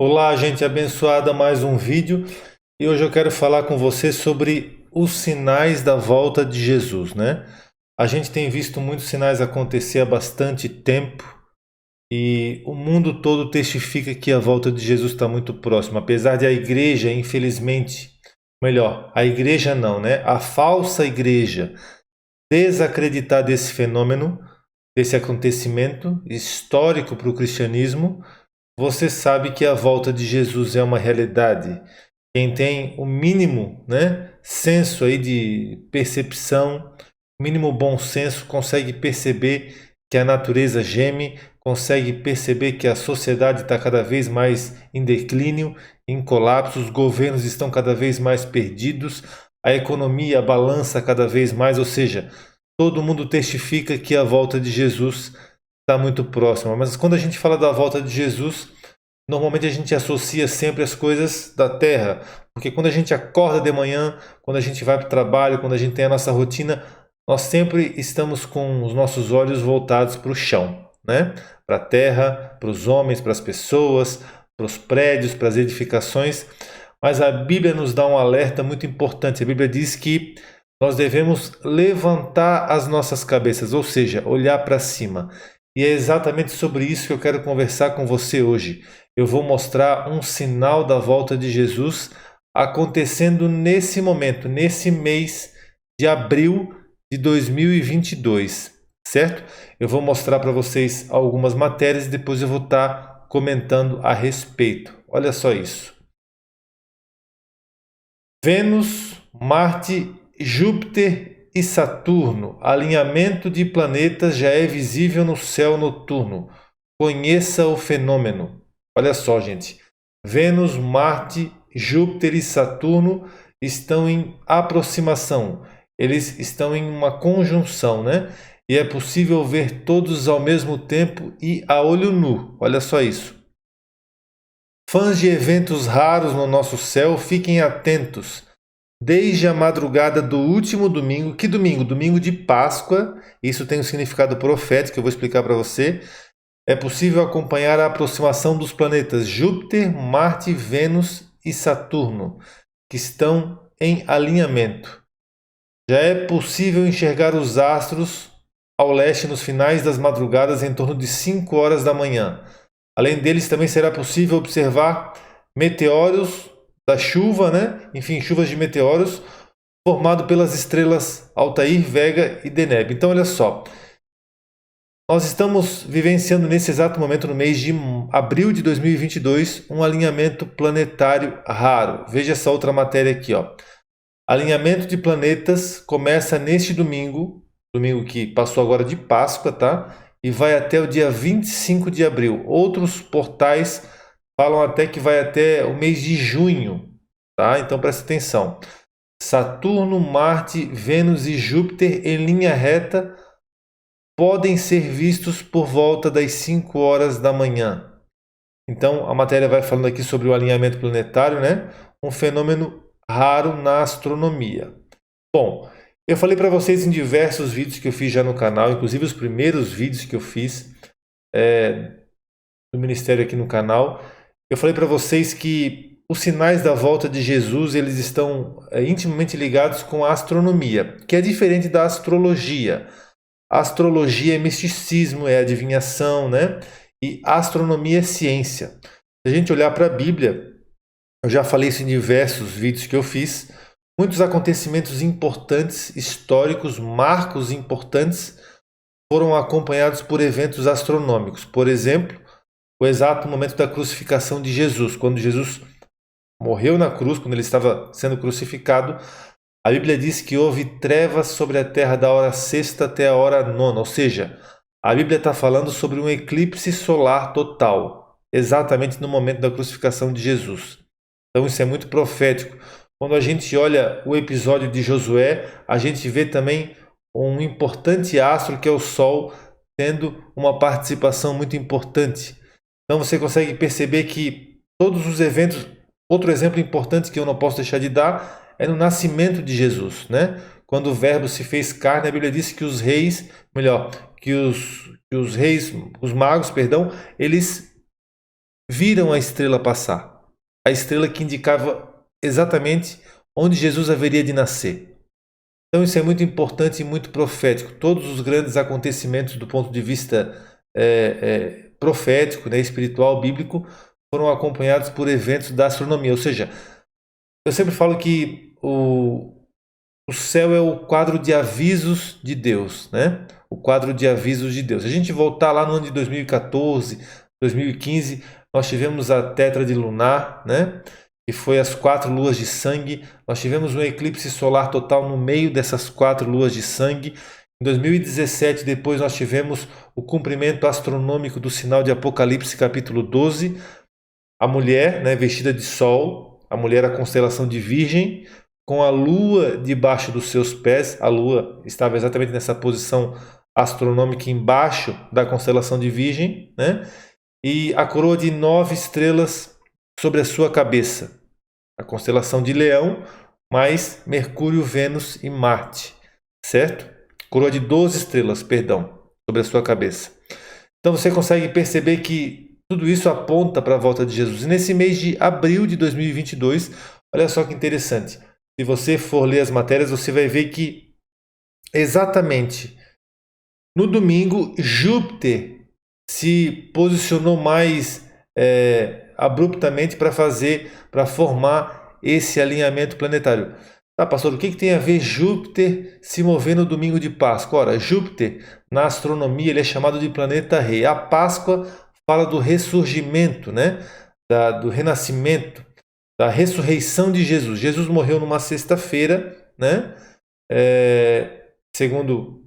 Olá, gente abençoada, mais um vídeo e hoje eu quero falar com você sobre os sinais da volta de Jesus, né? A gente tem visto muitos sinais acontecer há bastante tempo e o mundo todo testifica que a volta de Jesus está muito próxima, apesar de a igreja, infelizmente, melhor, a igreja não, né? A falsa igreja desacreditar desse fenômeno, desse acontecimento histórico para o cristianismo. Você sabe que a volta de Jesus é uma realidade. Quem tem o mínimo, né, senso aí de percepção, o mínimo bom senso, consegue perceber que a natureza geme, consegue perceber que a sociedade está cada vez mais em declínio, em colapso, os governos estão cada vez mais perdidos, a economia balança cada vez mais, ou seja, todo mundo testifica que a volta de Jesus está muito próxima. Mas quando a gente fala da volta de Jesus, normalmente a gente associa sempre as coisas da terra, porque quando a gente acorda de manhã, quando a gente vai para o trabalho, quando a gente tem a nossa rotina, nós sempre estamos com os nossos olhos voltados para o chão, né? Para a terra, para os homens, para as pessoas, para os prédios, para as edificações. Mas a Bíblia nos dá um alerta muito importante. A Bíblia diz que nós devemos levantar as nossas cabeças, ou seja, olhar para cima. E é exatamente sobre isso que eu quero conversar com você hoje. Eu vou mostrar um sinal da volta de Jesus acontecendo nesse momento, nesse mês de abril de 2022, certo? Eu vou mostrar para vocês algumas matérias e depois eu vou estar comentando a respeito. Olha só isso. Vênus, Marte, Júpiter e Saturno. Alinhamento de planetas já é visível no céu noturno. Conheça o fenômeno. Olha só, gente. Vênus, Marte, Júpiter e Saturno estão em aproximação. Eles estão em uma conjunção, né? E é possível ver todos ao mesmo tempo e a olho nu. Olha só isso. Fãs de eventos raros no nosso céu, fiquem atentos. Desde a madrugada do último domingo, que domingo? Domingo de Páscoa, isso tem um significado profético que eu vou explicar para você. É possível acompanhar a aproximação dos planetas Júpiter, Marte, Vênus e Saturno, que estão em alinhamento. Já é possível enxergar os astros ao leste nos finais das madrugadas em torno de 5 horas da manhã. Além deles, também será possível observar meteoros da chuva, né? Enfim, chuvas de meteoros, formado pelas estrelas Altair, Vega e Deneb. Então, olha só, nós estamos vivenciando nesse exato momento, no mês de abril de 2022, um alinhamento planetário raro. Veja essa outra matéria aqui, ó. Alinhamento de planetas começa neste domingo, domingo que passou agora de Páscoa, tá? E vai até o dia 25 de abril. Outros portais falam até que vai até o mês de junho, tá? Então presta atenção. Saturno, Marte, Vênus e Júpiter em linha reta podem ser vistos por volta das 5 horas da manhã. Então a matéria vai falando aqui sobre o alinhamento planetário, né? Um fenômeno raro na astronomia. Bom, eu falei para vocês em diversos vídeos que eu fiz já no canal, inclusive os primeiros vídeos que eu fiz do ministério aqui no canal. Eu falei para vocês que os sinais da volta de Jesus eles estão intimamente ligados com a astronomia, que é diferente da astrologia. A astrologia é misticismo, é adivinhação, né? E a astronomia é ciência. Se a gente olhar para a Bíblia, eu já falei isso em diversos vídeos que eu fiz, muitos acontecimentos importantes, históricos, marcos importantes, foram acompanhados por eventos astronômicos. Por exemplo, o exato momento da crucificação de Jesus. Quando Jesus morreu na cruz, quando ele estava sendo crucificado, a Bíblia diz que houve trevas sobre a terra da hora sexta até a hora nona. Ou seja, a Bíblia está falando sobre um eclipse solar total, exatamente no momento da crucificação de Jesus. Então isso é muito profético. Quando a gente olha o episódio de Josué, a gente vê também um importante astro que é o Sol, tendo uma participação muito importante. Então você consegue perceber que todos os eventos, outro exemplo importante que eu não posso deixar de dar é no nascimento de Jesus, né? Quando o Verbo se fez carne, a Bíblia diz que os reis, melhor, que os reis, os magos, perdão, eles viram a estrela passar. A estrela que indicava exatamente onde Jesus haveria de nascer. Então isso é muito importante e muito profético. Todos os grandes acontecimentos do ponto de vista profético, né, espiritual, bíblico, foram acompanhados por eventos da astronomia. Ou seja, eu sempre falo que o céu é o quadro de avisos de Deus, né? O quadro de avisos de Deus. Se a gente voltar lá no ano de 2014, 2015, nós tivemos a tétrade lunar, né? Que foi as 4 luas de sangue. Nós tivemos um eclipse solar total no meio dessas 4 luas de sangue. Em 2017, depois nós tivemos o cumprimento astronômico do sinal de Apocalipse, capítulo 12. A mulher, né, vestida de sol, a mulher, a constelação de Virgem, com a lua debaixo dos seus pés. A lua estava exatamente nessa posição astronômica embaixo da constelação de Virgem, né? E a coroa de 9 estrelas sobre a sua cabeça. A constelação de Leão, mais Mercúrio, Vênus e Marte, certo? Coroa de 12 estrelas, perdão, sobre a sua cabeça. Então você consegue perceber que tudo isso aponta para a volta de Jesus. E nesse mês de abril de 2022, olha só que interessante. Se você for ler as matérias, você vai ver que exatamente no domingo, Júpiter se posicionou mais abruptamente para formar esse alinhamento planetário. Tá, pastor, o que tem a ver Júpiter se mover no domingo de Páscoa? Ora, Júpiter, na astronomia, ele é chamado de planeta rei. A Páscoa fala do ressurgimento, né? Do renascimento, da ressurreição de Jesus. Jesus morreu numa sexta-feira, né? Segundo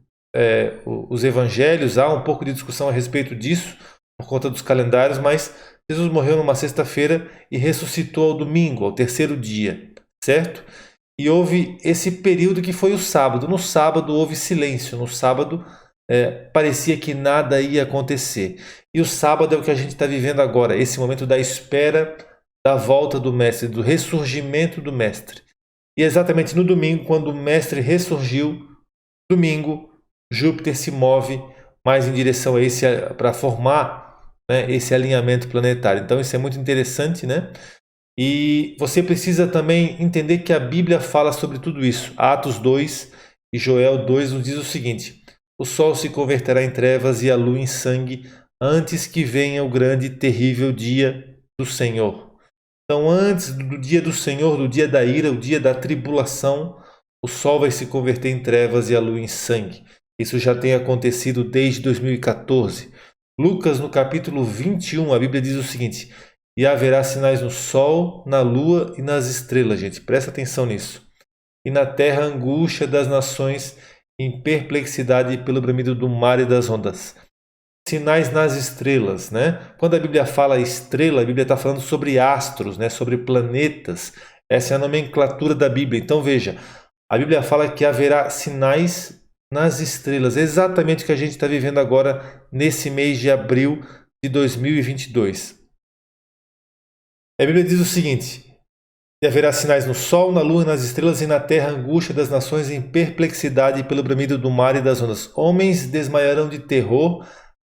os evangelhos, há um pouco de discussão a respeito disso, por conta dos calendários, mas Jesus morreu numa sexta-feira e ressuscitou ao domingo, ao terceiro dia, certo? E houve esse período que foi o sábado. No sábado houve silêncio, no sábado parecia que nada ia acontecer. E o sábado é o que a gente está vivendo agora, esse momento da espera da volta do Mestre, do ressurgimento do Mestre. E exatamente no domingo, quando o Mestre ressurgiu, domingo, Júpiter se move mais em direção a esse, para formar, né, esse alinhamento planetário. Então isso é muito interessante, né? E você precisa também entender que a Bíblia fala sobre tudo isso. Atos 2 e Joel 2 nos diz o seguinte: o sol se converterá em trevas e a lua em sangue antes que venha o grande e terrível dia do Senhor. Então, antes do dia do Senhor, do dia da ira, o dia da tribulação, o sol vai se converter em trevas e a lua em sangue. Isso já tem acontecido desde 2014. Lucas, no capítulo 21, a Bíblia diz o seguinte: e haverá sinais no sol, na lua e nas estrelas. Gente, presta atenção nisso. E na terra, angústia das nações, em perplexidade pelo bramido do mar e das ondas. Sinais nas estrelas, né? Quando a Bíblia fala estrela, a Bíblia está falando sobre astros, né? Sobre planetas. Essa é a nomenclatura da Bíblia. Então veja, a Bíblia fala que haverá sinais nas estrelas, exatamente o que a gente está vivendo agora nesse mês de abril de 2022. A Bíblia diz o seguinte: e haverá sinais no sol, na lua e nas estrelas, e na terra angústia das nações em perplexidade pelo bramido do mar e das ondas. Homens desmaiarão de terror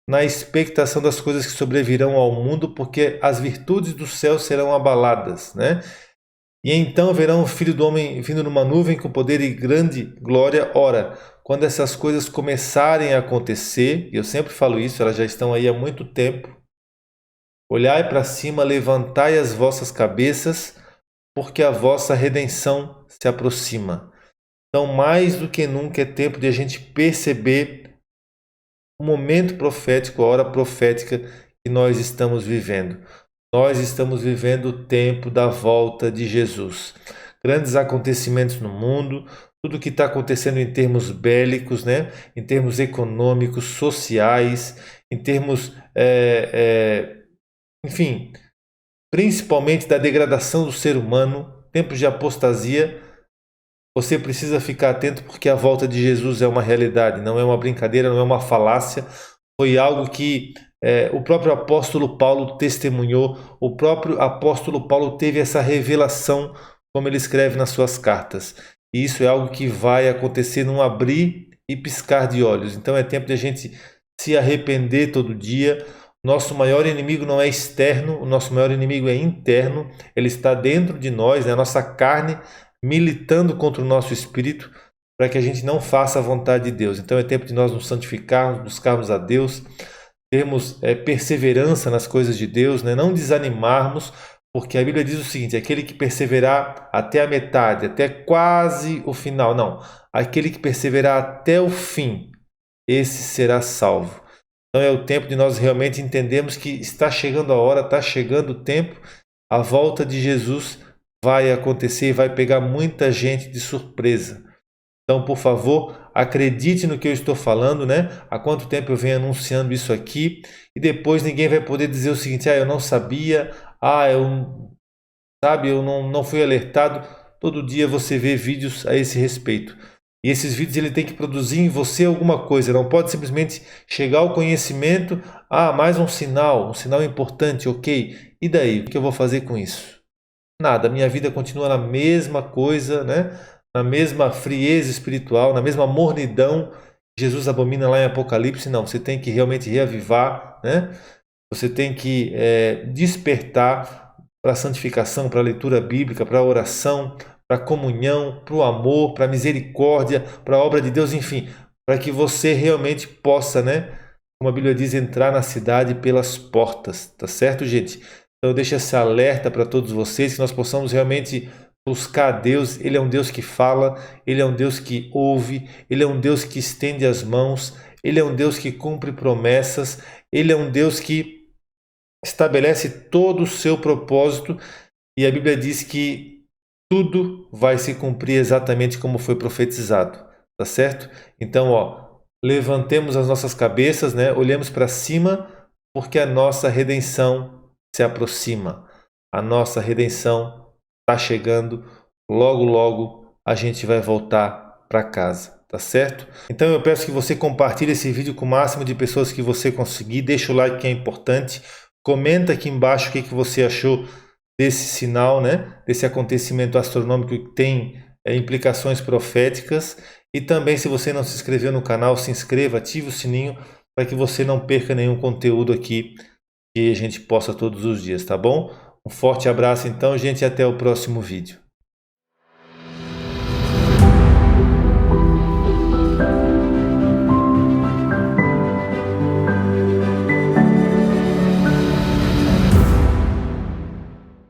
na expectação das coisas que sobrevirão ao mundo, porque as virtudes do céu serão abaladas, né? E então verão o Filho do Homem vindo numa nuvem com poder e grande glória. Ora, quando essas coisas começarem a acontecer, e eu sempre falo isso, elas já estão aí há muito tempo, olhai para cima, levantai as vossas cabeças, porque a vossa redenção se aproxima. Então, mais do que nunca, é tempo de a gente perceber o momento profético, a hora profética que nós estamos vivendo. Nós estamos vivendo o tempo da volta de Jesus. Grandes acontecimentos no mundo, tudo o que está acontecendo em termos bélicos, né? Em termos econômicos, sociais, em termos, enfim, principalmente da degradação do ser humano, tempos de apostasia. Você precisa ficar atento porque a volta de Jesus é uma realidade, não é uma brincadeira, não é uma falácia. Foi algo que o próprio apóstolo Paulo testemunhou, o próprio apóstolo Paulo teve essa revelação, como ele escreve nas suas cartas. E isso é algo que vai acontecer num abrir e piscar de olhos. Então é tempo de a gente se arrepender todo dia, Nosso maior inimigo não é externo, o nosso maior inimigo é interno, ele está dentro de nós, né? A nossa carne militando contra o nosso espírito para que a gente não faça a vontade de Deus. Então é tempo de nós nos santificarmos, buscarmos a Deus, termos perseverança nas coisas de Deus, né? Não desanimarmos, porque a Bíblia diz o seguinte: aquele que perseverar até a metade, até quase o final, não, aquele que perseverar até o fim, esse será salvo. Então é o tempo de nós realmente entendermos que está chegando a hora, está chegando o tempo, a volta de Jesus vai acontecer e vai pegar muita gente de surpresa. Então, por favor, acredite no que eu estou falando, né? Há quanto tempo eu venho anunciando isso aqui e depois ninguém vai poder dizer o seguinte: eu não sabia, eu não fui alertado. Todo dia você vê vídeos a esse respeito. E esses vídeos ele tem que produzir em você alguma coisa, não pode simplesmente chegar ao conhecimento, mais um sinal importante, ok. E daí, o que eu vou fazer com isso? Nada, minha vida continua na mesma coisa, né? Na mesma frieza espiritual, na mesma mornidão. Jesus abomina lá em Apocalipse. Não, você tem que realmente reavivar, né? Você tem que despertar para a santificação, para a leitura bíblica, para a oração, para a comunhão, para o amor, para a misericórdia, para a obra de Deus, enfim, para que você realmente possa, né? Como a Bíblia diz, entrar na cidade pelas portas, tá certo, gente? Então deixa esse alerta para todos vocês, que nós possamos realmente buscar a Deus. Ele é um Deus que fala, Ele é um Deus que ouve, Ele é um Deus que estende as mãos, Ele é um Deus que cumpre promessas, Ele é um Deus que estabelece todo o seu propósito, e a Bíblia diz que tudo vai se cumprir exatamente como foi profetizado, tá certo? Então, levantemos as nossas cabeças, né? Olhemos para cima, porque a nossa redenção se aproxima. A nossa redenção está chegando. Logo, logo a gente vai voltar para casa, tá certo? Então eu peço que você compartilhe esse vídeo com o máximo de pessoas que você conseguir. Deixa o like, que é importante. Comenta aqui embaixo o que você achou desse sinal, né? Desse acontecimento astronômico que tem implicações proféticas. E também, se você não se inscreveu no canal, se inscreva, ative o sininho para que você não perca nenhum conteúdo aqui que a gente posta todos os dias, tá bom? Um forte abraço então, gente, e até o próximo vídeo.